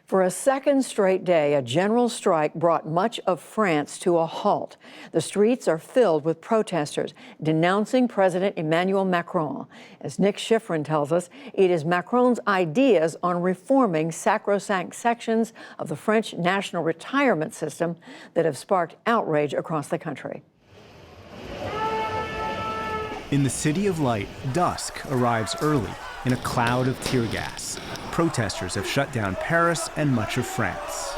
For a second straight day, a general strike brought much of France to a halt. The streets are filled with protesters denouncing President Emmanuel Macron. As Nick Schifrin tells us, it is Macron's ideas on reforming sacrosanct sections of the French national retirement system that have sparked outrage across the country. In the City of Light, dusk arrives early in a cloud of tear gas. Protesters have shut down Paris and much of France.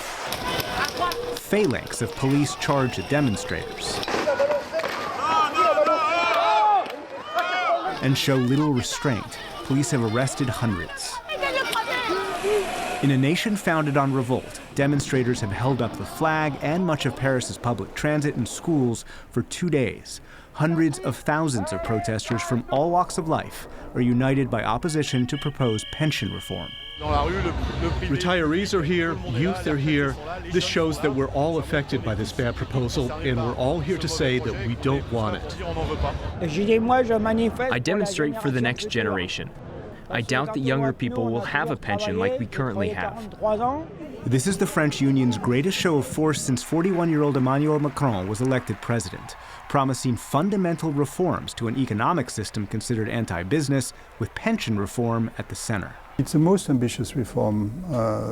Phalanx of police charge at demonstrators and show little restraint. Police have arrested hundreds. In a nation founded on revolt, demonstrators have held up the flag and much of Paris's public transit and schools for 2 days. Hundreds of thousands of protesters from all walks of life are united by opposition to proposed pension reform. Retirees are here, youth are here. This shows that we're all affected by this bad proposal, and we're all here to say that we don't want it. I demonstrate for the next generation. I doubt that younger people will have a pension like we currently have. This is the French Union's greatest show of force since 41-year-old Emmanuel Macron was elected president, promising fundamental reforms to an economic system considered anti-business, with pension reform at the center. It's the most ambitious reform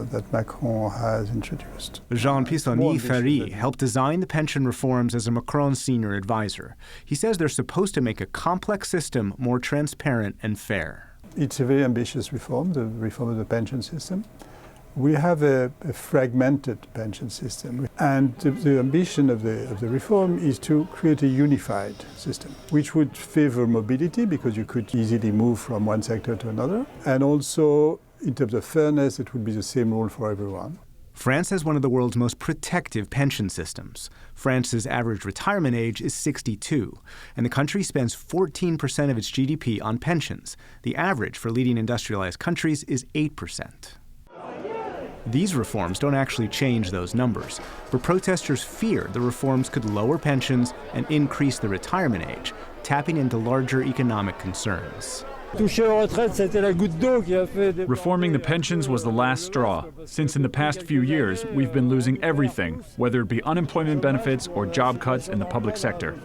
that Macron has introduced. Jean Pisani-Ferry helped design the pension reforms as a Macron senior advisor. He says they're supposed to make a complex system more transparent and fair. It's a very ambitious reform, the reform of the pension system. We have a fragmented pension system, and the ambition of the reform is to create a unified system, which would favor mobility because you could easily move from one sector to another, and also in terms of fairness, it would be the same rule for everyone. France has one of the world's most protective pension systems. France's average retirement age is 62, and the country spends 14% of its GDP on pensions. The average for leading industrialized countries is 8%. These reforms don't actually change those numbers, but protesters fear the reforms could lower pensions and increase the retirement age, tapping into larger economic concerns. Reforming the pensions was the last straw, since in the past few years we've been losing everything, whether it be unemployment benefits or job cuts in the public sector.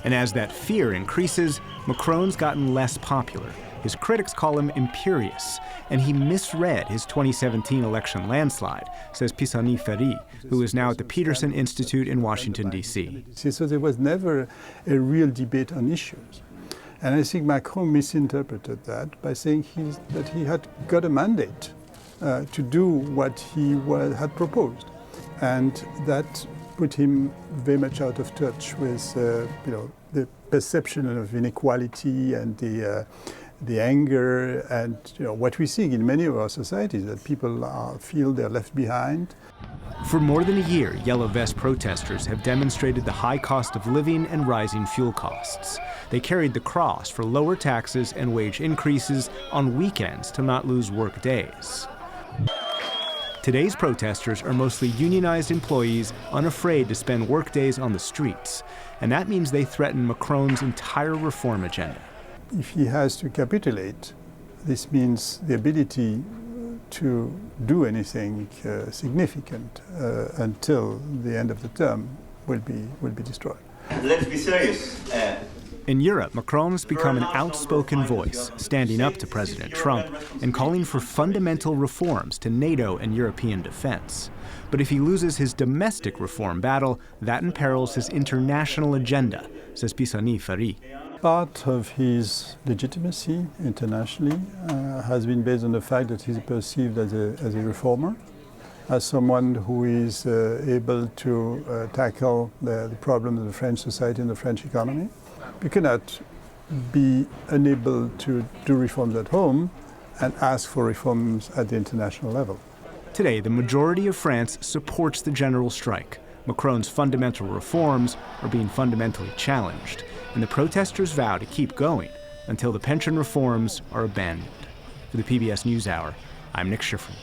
And as that fear increases, Macron's gotten less popular. His critics call him imperious, and he misread his 2017 election landslide, says Pisani-Ferry, who is now at the Peterson Institute in Washington, D.C. So there was never a real debate on issues. And I think Macron misinterpreted that by saying that he had got a mandate to do what he had proposed. And that put him very much out of touch with the perception of inequality and the anger and what we see in many of our societies, that people feel they're left behind. For more than a year, Yellow Vest protesters have demonstrated the high cost of living and rising fuel costs. They carried the cross for lower taxes and wage increases on weekends to not lose work days. Today's protesters are mostly unionized employees unafraid to spend work days on the streets, and that means they threaten Macron's entire reform agenda. If he has to capitulate, this means the ability to do anything significant until the end of the term will be destroyed. Let's be serious. In Europe, Macron has become an outspoken voice, standing up to President Trump and calling for fundamental reforms to NATO and European defense. But if he loses his domestic reform battle, that imperils his international agenda, says Pisani-Ferry. Part of his legitimacy internationally has been based on the fact that he's perceived as a reformer, as someone who is able to tackle the problems of the French society and the French economy. You cannot be unable to do reforms at home and ask for reforms at the international level. Today, the majority of France supports the general strike. Macron's fundamental reforms are being fundamentally challenged, and the protesters vow to keep going until the pension reforms are abandoned. For the PBS NewsHour, I'm Nick Schifrin.